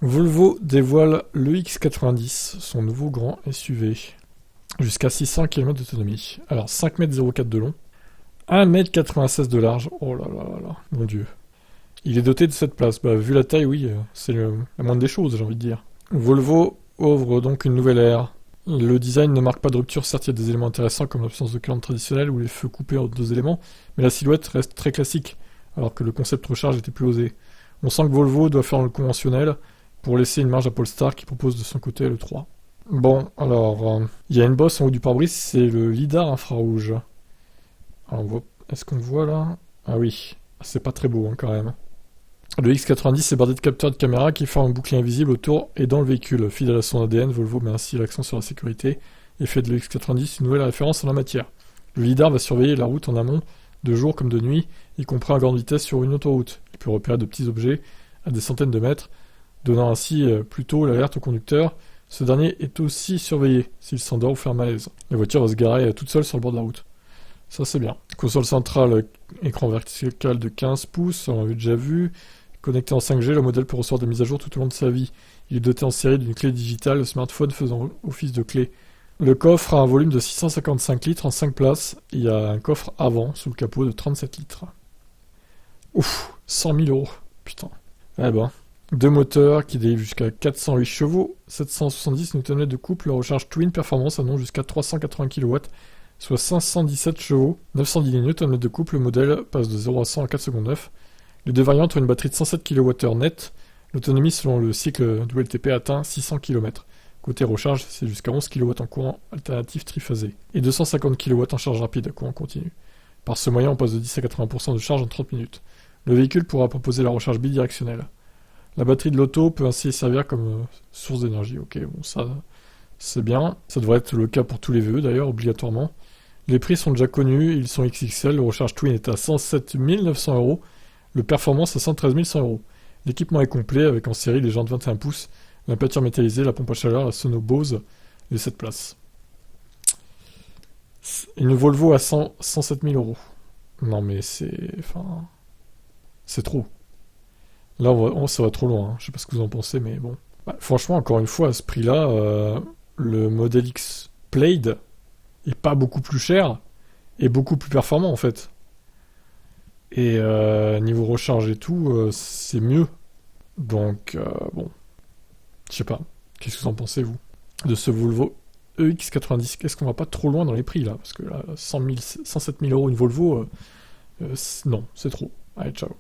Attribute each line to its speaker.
Speaker 1: Volvo dévoile le X90, son nouveau grand SUV. Jusqu'à 600 km d'autonomie. Alors 5,04 m de long, 1,96 m de large. Oh là là là là, mon dieu. Il est doté de 7 places. Bah, vu la taille, oui, c'est la moindre des choses, j'ai envie de dire. Volvo ouvre donc une nouvelle ère. Le design ne marque pas de rupture, certes il y a des éléments intéressants comme l'absence de calandre traditionnelle ou les feux coupés en deux éléments, mais la silhouette reste très classique, alors que le concept recharge était plus osé. On sent que Volvo doit faire le conventionnel pour laisser une marge à Polestar qui propose de son côté le 3. Bon, alors, il y a une bosse en haut du pare-brise, c'est le lidar infrarouge. Alors, est-ce qu'on voit là? Ah oui, c'est pas très beau hein, quand même. Le X90 est bardé de capteurs de caméra qui forment un bouclier invisible autour et dans le véhicule. Fidèle à son ADN, Volvo met ainsi l'accent sur la sécurité et fait de le X90 une nouvelle référence en la matière. Le lidar va surveiller la route en amont, de jour comme de nuit, y compris à grande vitesse sur une autoroute. Il peut repérer de petits objets à des centaines de mètres, donnant ainsi plus tôt l'alerte au conducteur. Ce dernier est aussi surveillé s'il s'endort ou fait un malaise. La voiture va se garer toute seule sur le bord de la route. Ça c'est bien. Console centrale, écran vertical de 15 pouces, on l'avait déjà vu. Connecté en 5G, le modèle peut recevoir des mises à jour tout au long de sa vie. Il est doté en série d'une clé digitale, le smartphone faisant office de clé. Le coffre a un volume de 655 litres en 5 places. Il y a un coffre avant, sous le capot, de 37 litres. Ouf, 100 000 euros. Putain. Eh ben. Deux moteurs qui délivrent jusqu'à 408 chevaux, 770 Nm de couple, la recharge Twin Performance annonce jusqu'à 380 kW, soit 517 chevaux, 910 Nm de couple, le modèle passe de 0 à 100 en 4 secondes 9. Les deux variantes ont une batterie de 107 kWh net, l'autonomie selon le cycle WLTP atteint 600 km. Côté recharge, c'est jusqu'à 11 kW en courant alternatif triphasé, et 250 kW en charge rapide à courant continu. Par ce moyen, on passe de 10 à 80% de charge en 30 minutes. Le véhicule pourra proposer la recharge bidirectionnelle. La batterie de l'auto peut ainsi servir comme source d'énergie. Ok, bon, ça, c'est bien. Ça devrait être le cas pour tous les VE d'ailleurs, obligatoirement. Les prix sont déjà connus, ils sont XXL. Le recharge Twin est à 107 900 euros. Le Performance à 113 100 euros. L'équipement est complet avec en série les jantes 21 pouces, la peinture métallisée, la pompe à chaleur, la sono Bose, les 7 places. Une Volvo à 107 000 euros. Non mais c'est... Enfin... C'est trop. Là, ça va trop loin. Hein. Je sais pas ce que vous en pensez, mais bon. Bah, franchement, encore une fois, à ce prix-là, le Model X Plaid est pas beaucoup plus cher et beaucoup plus performant en fait. Et niveau recharge et tout, c'est mieux. Donc, bon, je sais pas. Qu'est-ce que vous en pensez, vous, de ce Volvo EX90? Est-ce qu'on va pas trop loin dans les prix là? Parce que là, 107 000 euros une Volvo, non, c'est trop. Allez, ciao.